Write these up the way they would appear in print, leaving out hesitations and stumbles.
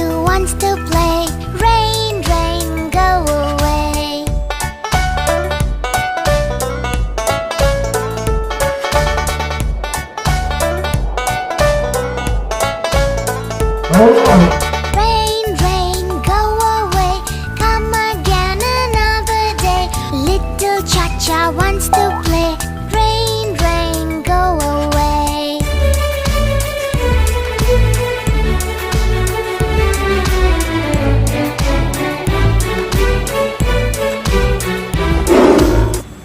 Chiku wants to play. Rain, rain, go away. Rain, rain, go away. Come again another day. Little Cha-Cha wants to play. Rain, rain, go away.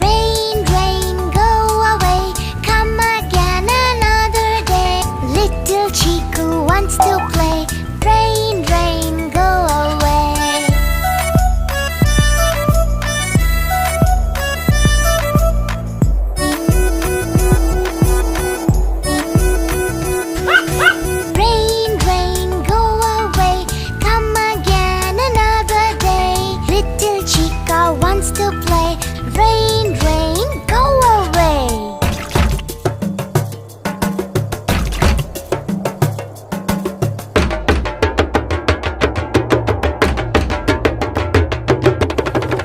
Rain, rain, go away. Come again another day. Little Chiku wants to play. Rain, rain, go away. Rain, rain, go away. Come again another day. Little Chica wants to play. Rain, rain, go away.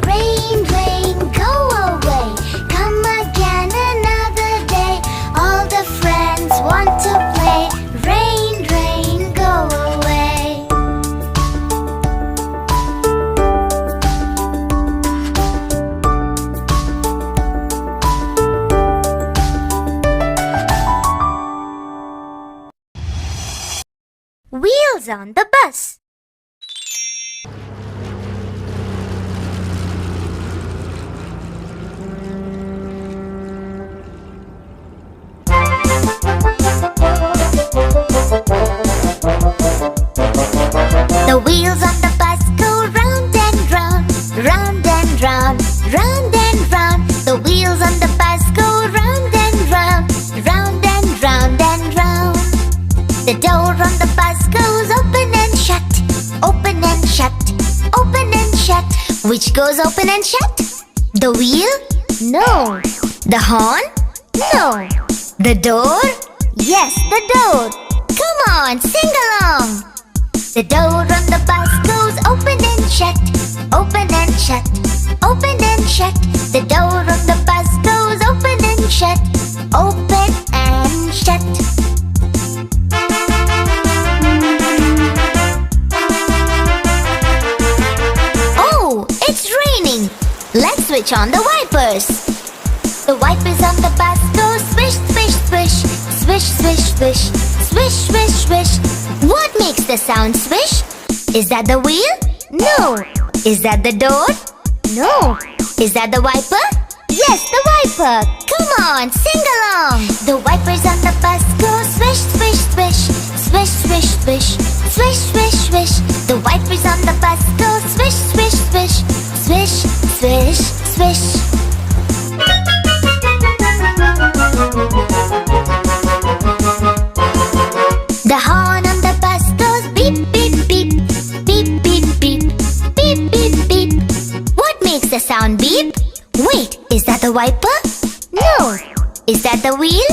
Rain, rain, go away. Come again another day. All the friends want to play. Rain, rain, go away. Wheels on the bus. The wheels on the bus go round and round, round and round, round and round. The wheels on the bus go round and round, round and round and round. The door on the bus goes open and shut, open and shut, open and shut. Which goes open and shut? The wheel? No. The horn? No. The door? Yes, the door. Come on, sing along. The door on the bus goes open and shut, open and shut, open and shut. The door on the bus goes open and shut, open and shut. Oh, it's raining. Let's switch on the wipers. The wipers on the bus go swish, swish, swish, swish, swish, swish, swish, swish, swish. What makes the sound swish? Is that the wheel? No. Is that the door? No. Is that the wiper? Yes, the wiper. Come on, sing along. The wipers on the bus go swish, swish, swish, swish, swish, swish, swish, swish, swish. The wipers on the bus go swish, swish, swish, swish, swish, swish. The horn on the bus goes beep, beep, beep, beep, beep, beep, beep, beep, beep. What makes the sound beep? Wait, is that the wiper? No. Is that the wheel?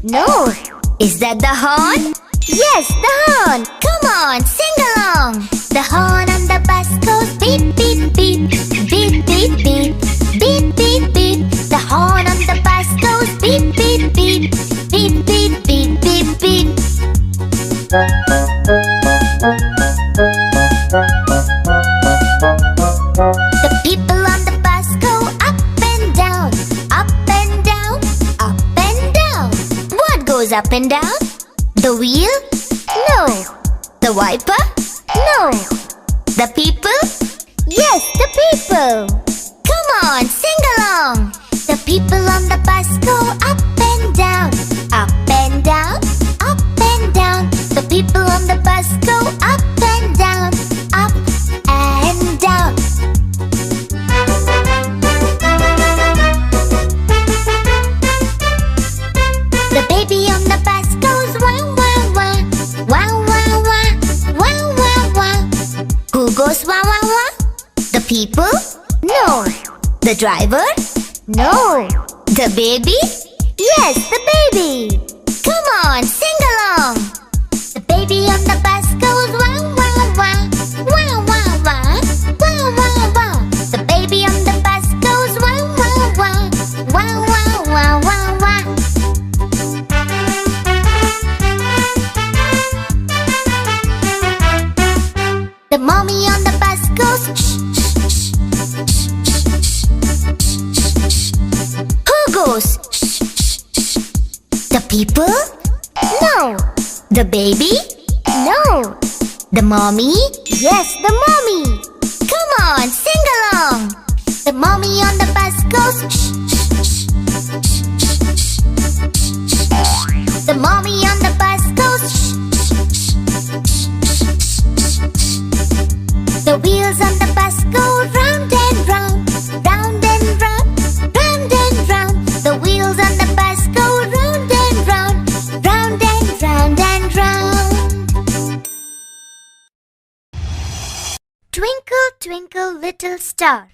No. Is that the horn? Yes, the horn. Come on, sing along. The horn on the bus goes beep, beep, beep, beep, beep, beep, beep, beep, beep. The horn on the bus goes beep, beep, beep, beep, beep, beep, beep, beep. The people on the bus go up and down, up and down, up and down. What goes up and down? The wheel? No. The wiper? No. The people? Yes, the people. Come on, sing along. The people on the bus go up and down, up and down, up and down. The people on the bus go up and down, up and down. The baby on the bus goes wah, wah, wah, wah, wah, wah, wah, wah, wah. Who goes wah, wah, wah? The people? No. The driver? No. The baby? Yes, the baby. Come on, sing along. The baby on the bus goes wah, wah, wah, The mommy on the bus goes shh, shh, shh, shh. Who goes shh, shh, shh? The people? No. The baby? No. The mommy? Yes, the mommy. Come on, sing along. The mommy on the bus goes shh, shh, shh, shh, shh. The mommy on the bus goes shh, shh, shh, shh. The wheels on the bus go round and round, round and round, round and round. The wheels on the bus go round and round, round and round and round. Twinkle, twinkle, little star.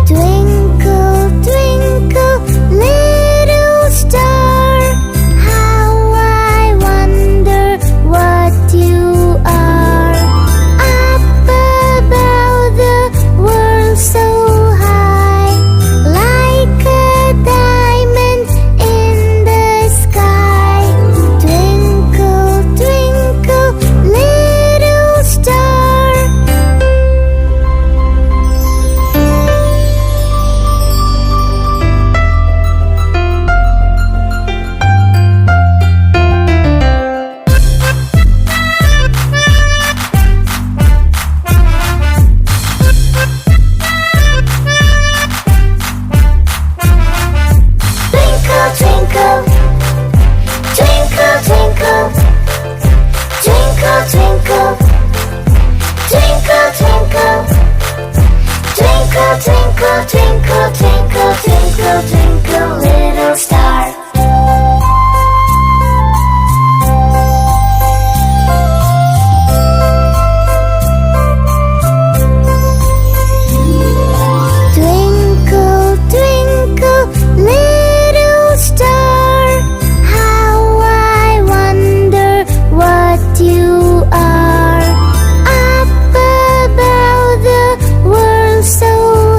Twinkle, twinkle, little star, how I wonder what you are. Up above the world so high, like a diamond in the sky. Twinkle, twinkle, little star. Twinkle, twinkle, twinkle, twinkle, twinkle, twinkle, twinkle, twinkle, twinkle, twinkle, twinkle, twinkle, twinkle, little star. Twinkle, twinkle, little star, how I wonder what you are. Up above the world so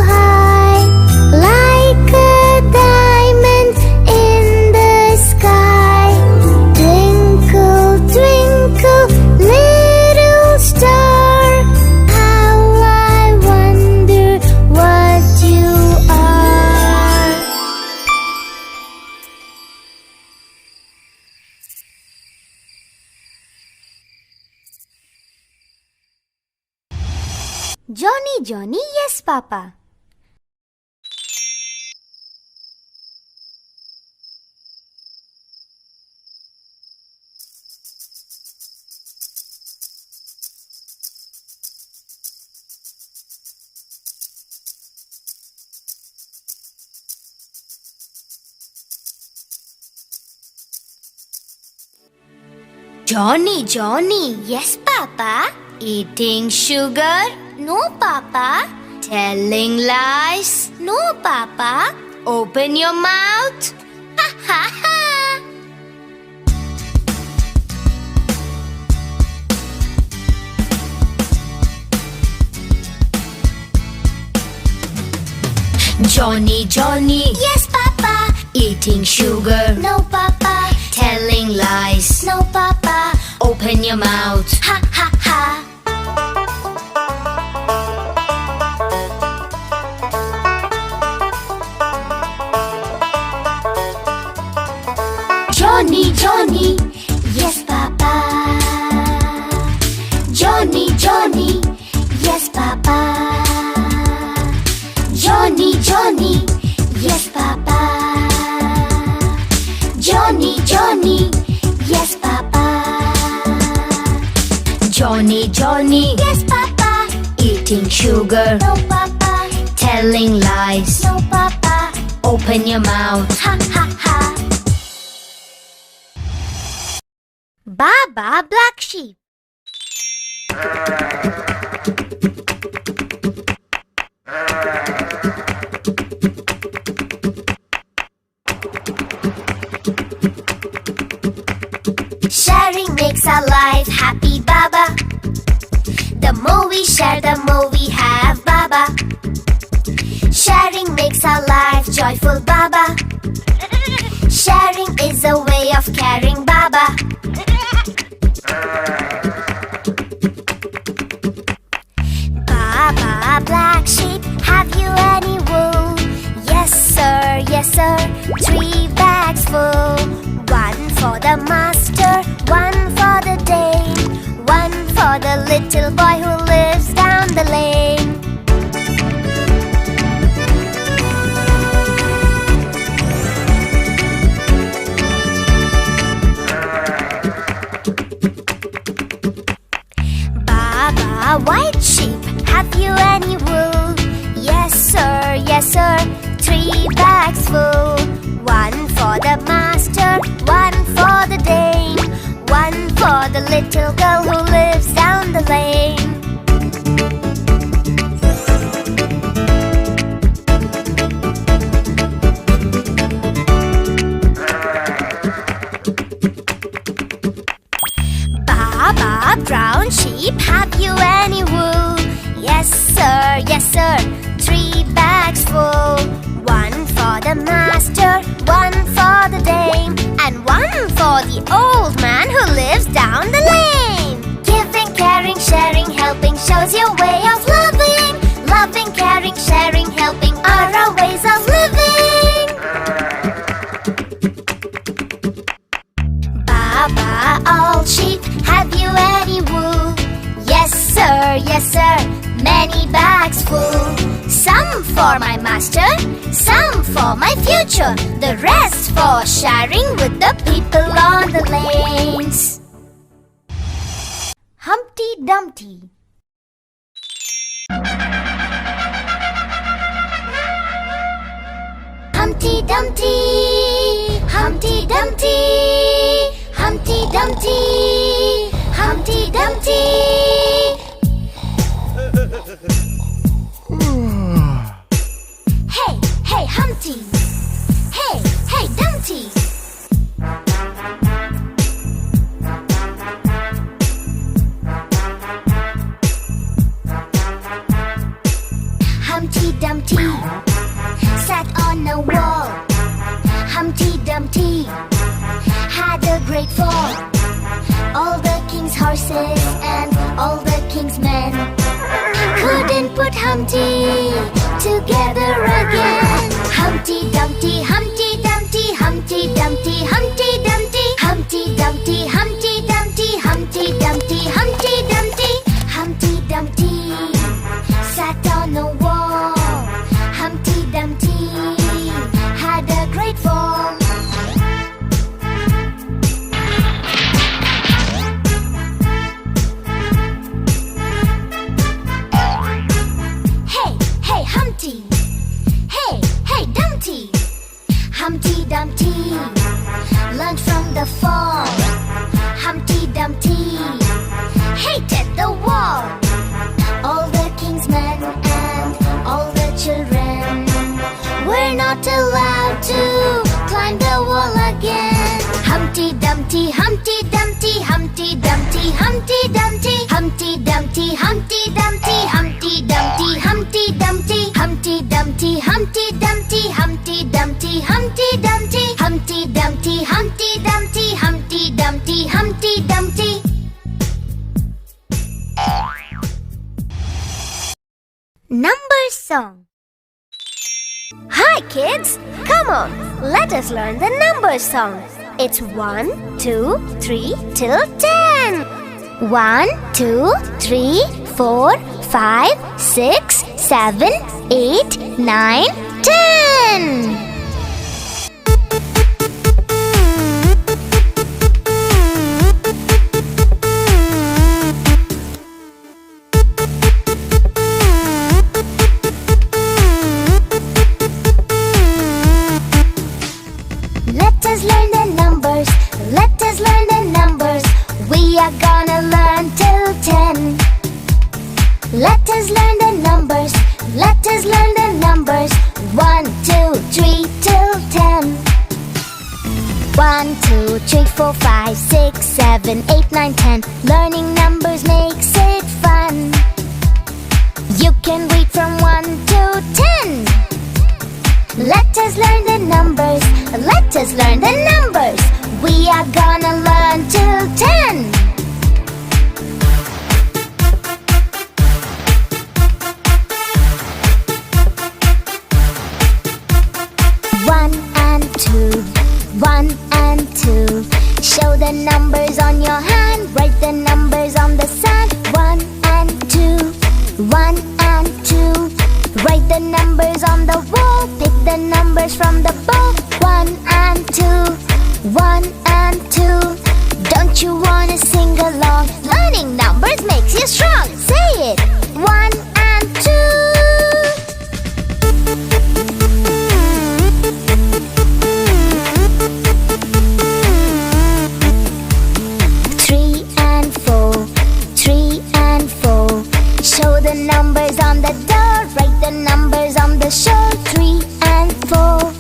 high, like a diamond in the sky. Twinkle, twinkle, little star, how I wonder what you are. Johnny, Johnny, yes, Papa. Johnny, Johnny, yes, Papa. Eating sugar? No, Papa. Telling lies? No, Papa. Open your mouth. Ha ha ha. Johnny, Johnny, yes, Papa. Eating sugar? No, Papa. Telling lies? No, Papa. Open your mouth. Ha ha ha. Johnny, Johnny, yes, Papa. Johnny, Johnny, yes, Papa. Johnny, Johnny, yes, Papa. Johnny, Johnny, yes, Papa. Johnny, Johnny, yes, Papa. Eating sugar? No, Papa. Telling lies? No, Papa. Open your mouth. Ha ha ha. Baba Black Sheep. makes our life happy, Baba. The more we share, the more we have, Baba. Sharing makes our life joyful, Baba. Sharing is a way of caring, Baba. Baba, black sheep, have you any wool? Yes sir, yes sir, 3 bags full. 1 for the master, 1 for the dame, 1 for the little boy who lives down the lane. Baba, white sheep, have you any wool? Yes sir, 3 bags full. 1 for the master, 1 for the dame, 1 for the little girl who lives down the lane. Baba, brown sheep, have you any wool? Yes sir, 3 bags full. 1 for the master, 1 for the dame, and 1 for the old man who lives down the lane. Giving, caring, sharing, helping shows your way of loving. Loving, caring, sharing, helping are our ways of living. Baba, all sheep, have you any wool? Yes sir, many bags full. Some for my master, some for my future, the rest for sharing with the people on the lanes. Humpty Dumpty. Humpty Dumpty, Humpty Dumpty, Humpty Dumpty, Humpty Dumpty. Hey Humpty, hey Dumpty. Humpty Dumpty sat on a wall. Humpty Dumpty had a great fall. All the king's horses and all the king's men couldn't put Humpty together again. Humpty Dumpty, Humpty Dumpty, Humpty Dumpty, Humpty Dumpty, Humpty Dumpty, Humpty Dumpty, Humpty Dumpty, Humpty Dumpty. Humpty Dumpty sat on a wall. Humpty Dumpty had a great fall. Hey Humpty, hey Dumpty. Humpty Dumpty learned from the fall. Humpty Dumpty hated the wall. All the king's men and all the children were not allowed to climb the wall again. Humpty Dumpty, Humpty Dumpty, Humpty Dumpty, Humpty Dumpty, Humpty Dumpty, Humpty Dumpty, Humpty Dumpty, Humpty Dumpty, Humpty Dumpty, Humpty Dumpty, Humpty Dumpty, Humpty Dumpty, Humpty Dumpty, Humpty Dumpty, Humpty Dumpty, Humpty Dumpty. Numbers song. Hi kids, come on, let us learn the numbers song. It's 1, 2, 3 till 10. 1, 2, 3, 4, 5, 6, 7, 8, 9, 10. Let us learn the numbers. Let us learn the numbers. We are gonna learn till 10. Let us learn the numbers. Let us learn the numbers. 1, 2, 3, 4, 5, 6, 7, 8, 9, 10. Learning numbers makes it fun. You can read from 1 to 10. Let us learn the numbers. Let us learn the numbers. We are gonna learn till 10. One and two, 1 and 2. Show the numbers on your hand. Write the numbers on the sand. 1 and 2, 1 and 2. Write the numbers on the wall. Pick the numbers from the bowl. 1 and 2, 1 and 2. Don't you wanna sing along? Learning numbers makes you strong. Say it! 1 and 2. 3 and 4, 3 and 4. Show the numbers on the door. Write the numbers on the shore. 3 and 4,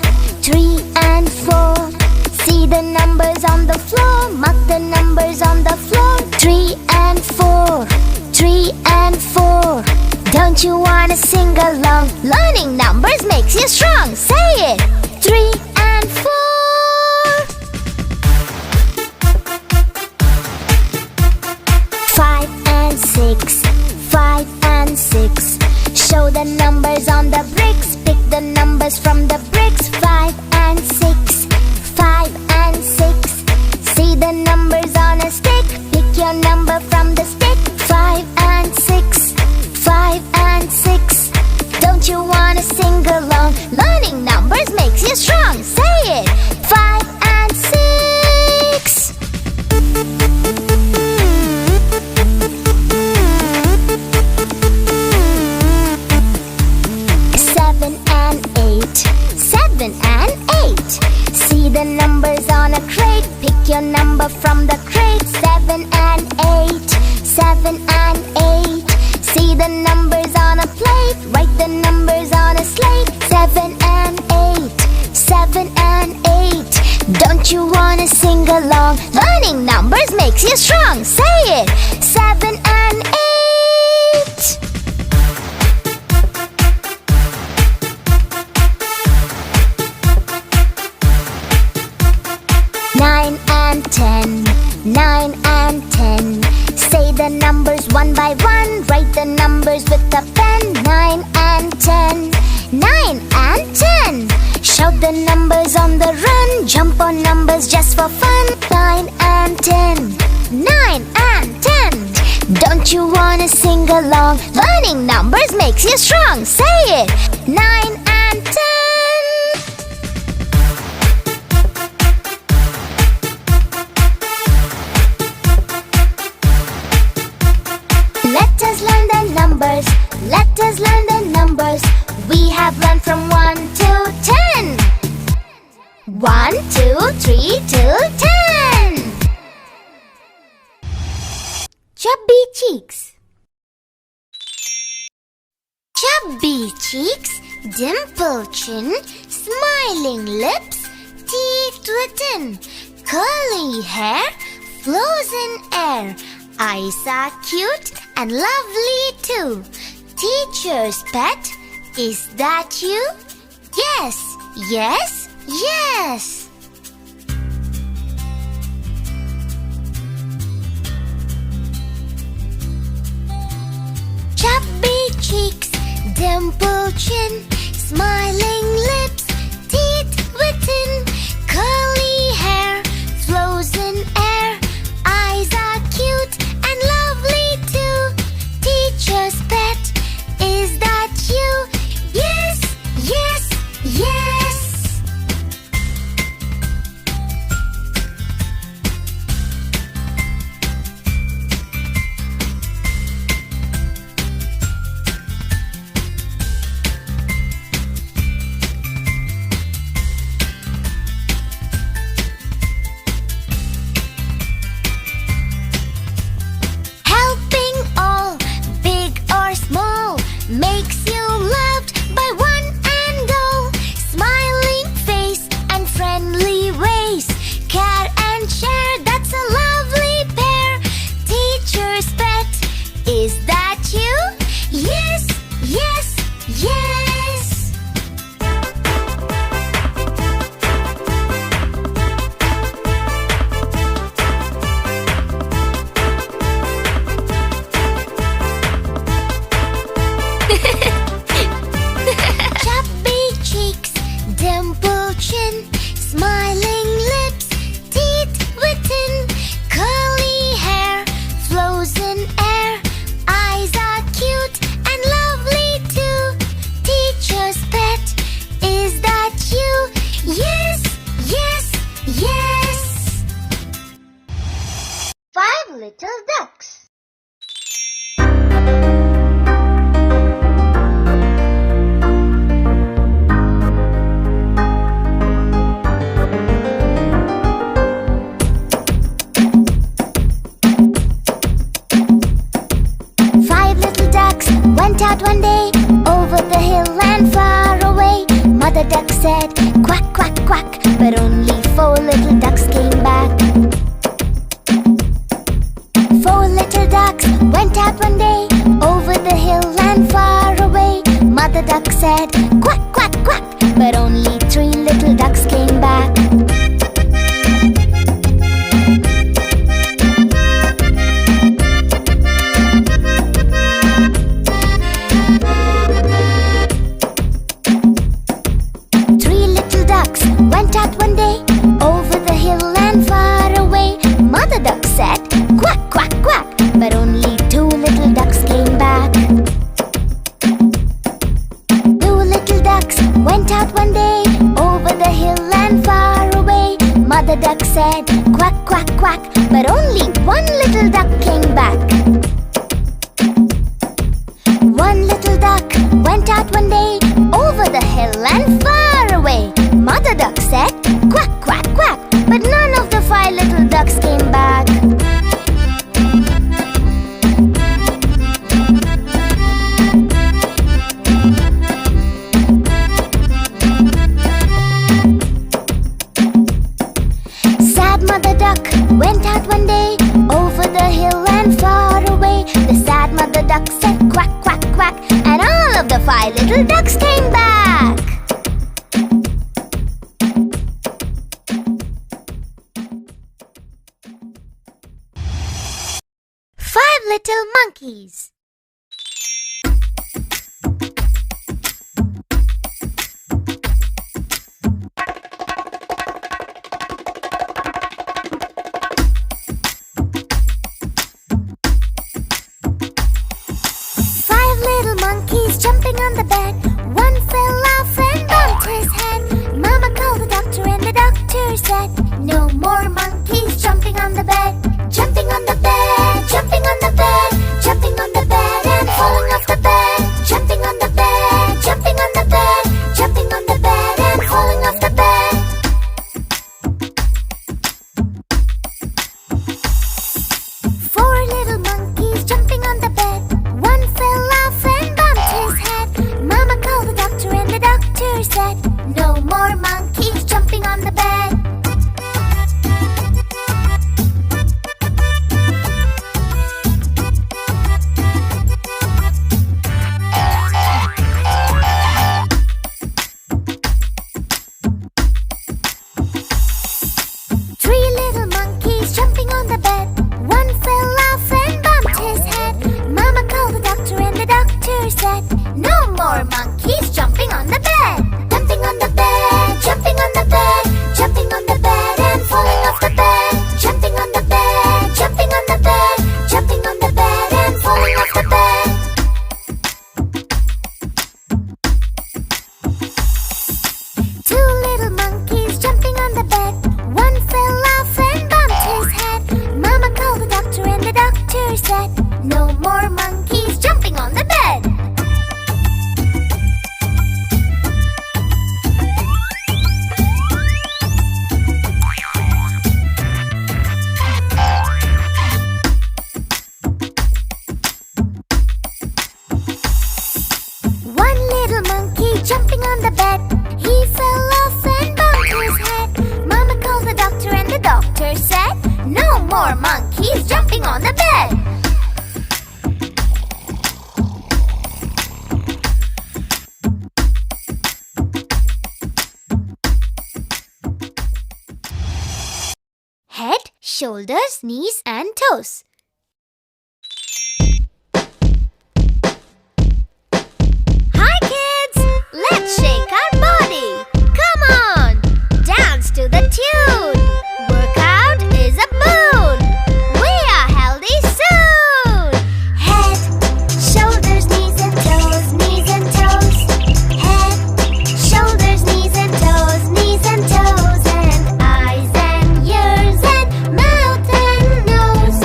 3 and 4. See the numbers on the floor. Mark the numbers on the floor. 3 and 4, 3 and 4. Don't you wanna sing along? Learning numbers makes you strong. Say it! 3 and 4. 5 and 6, 5 and 6. Show the numbers on the bricks. Pick the numbers from the bricks. 5 and 6, 5 and 6. See the numbers on a stick. Pick your number from the stick. 5 and 6, 5 and 6. Don't you wanna sing along? Learning numbers makes you strong. Say it! 5 and 6. 7 and 8, 7 and 8. See the numbers on a crate. Pick your number from the crate. 7 and 8, 7 and 8. See the numbers on a plate. Write the numbers on a slate. 7 and 8, 7 and 8. Don't you wanna sing along? Learning numbers makes you strong. Say it! 7 and 8. 9 and 10, 9 and 10. Say the numbers one by one. Write the numbers with a pen. 9 and 10, 9 and 10. Shout the numbers on the run. Jump on numbers just for fun. 9 and 10, 9 and 10. Don't you wanna sing along? Learning numbers makes you strong. Say it! 9 and 10. Let us learn the numbers. Let us learn the numbers. We have learned from 1 to 10. 1, 2, 3 to 10. Chubby cheeks. Chubby cheeks, dimpled chin, smiling lips, teeth within, curly hair, flows in air. Eyes are cute and lovely too. Teacher's pet, is that you? Yes, yes, yes. Chubby cheeks, dimpled chin, smiling lips, teeth within, curly hair, flows in air. Eyes are cute and lovely too. Teacher's pet, is that you? Yes, yes, yes. little ducks. Five little ducks went out one day over the hill and far away. Mother duck said, quack, quack, quack, but only four little ducks came back. Four little ducks went out one day over the hill and far away. Mother duck said, quack, quack, quack, but only three little ducks came back. Three little ducks went out one day over the hill and far away. Mother duck said, quack, quack, quack, but only two little ducks came back. Two little ducks went out one day over the hill and far away. Mother duck said, quack, quack, quack, but only one little duck came back. One little duck went out one day over the hill and far away. Mother duck said, quack, quack, quack, but none of the five little ducks came back. Sad mother duck went out one day over the hill and far away. The sad mother duck said, quack, quack, quack, and all of the five little ducks came back. Five little monkeys. Five little monkeys jumping on the bed. One fell off and bumped his head. Mama called the doctor and the doctor said, no more monkeys jumping on the bed. Jumping on the bed, jumping on the bed, jumping on the bed and falling off the bed. Jumping on the bed, jumping on the bed, jumping on the bed and falling off the bed. Four little monkeys jumping on the bed. One fell off and bumped his head. Mama called the doctor and the doctor said, no more monkeys jumping on the bed. Three little monkeys jumping on the bed. One fell off and bumped his head. Mama called the doctor and the doctor said, no more monkeys jumping on the bed. Jumping on the bed, jumping on the bed, jumping on the bed and falling off the bed. Jumping on the bed, jumping on the bed, jumping on the bed and falling off the bed. Two little monkeys jumping on the bed. One fell off and bumped his head. Mama called the doctor and the doctor said, no more monkeys jumping on the bed. One little monkey jumping on the bed. He fell off and bumped his head. Mama called the doctor and the doctor said, no more monkeys jumping on the bed. Head, shoulders, knees and toes. Hi kids! Let's shake our body. Come on! Dance to the tune. Workout is a boon. We are healthy soon. Head, shoulders, knees and toes, knees and toes. Head, shoulders, knees and toes, knees and toes. And eyes and ears and mouth and nose.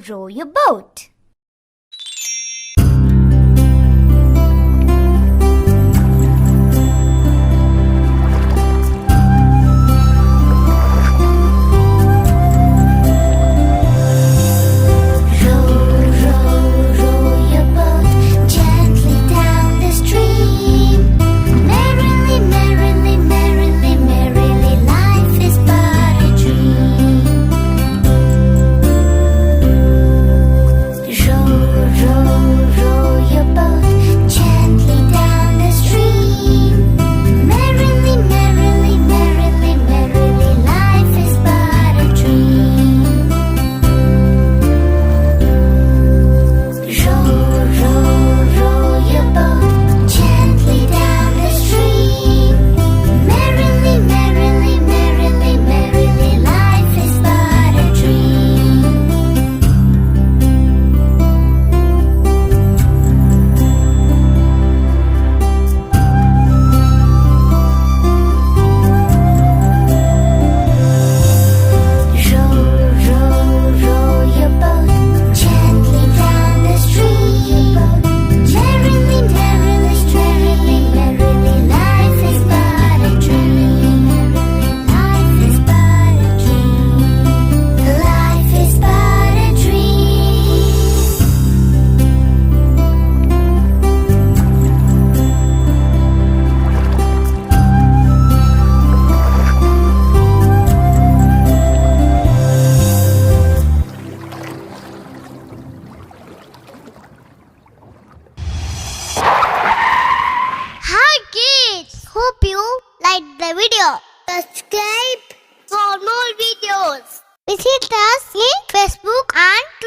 row your boat. Hope you liked the video. Subscribe for more videos. Visit us in Facebook and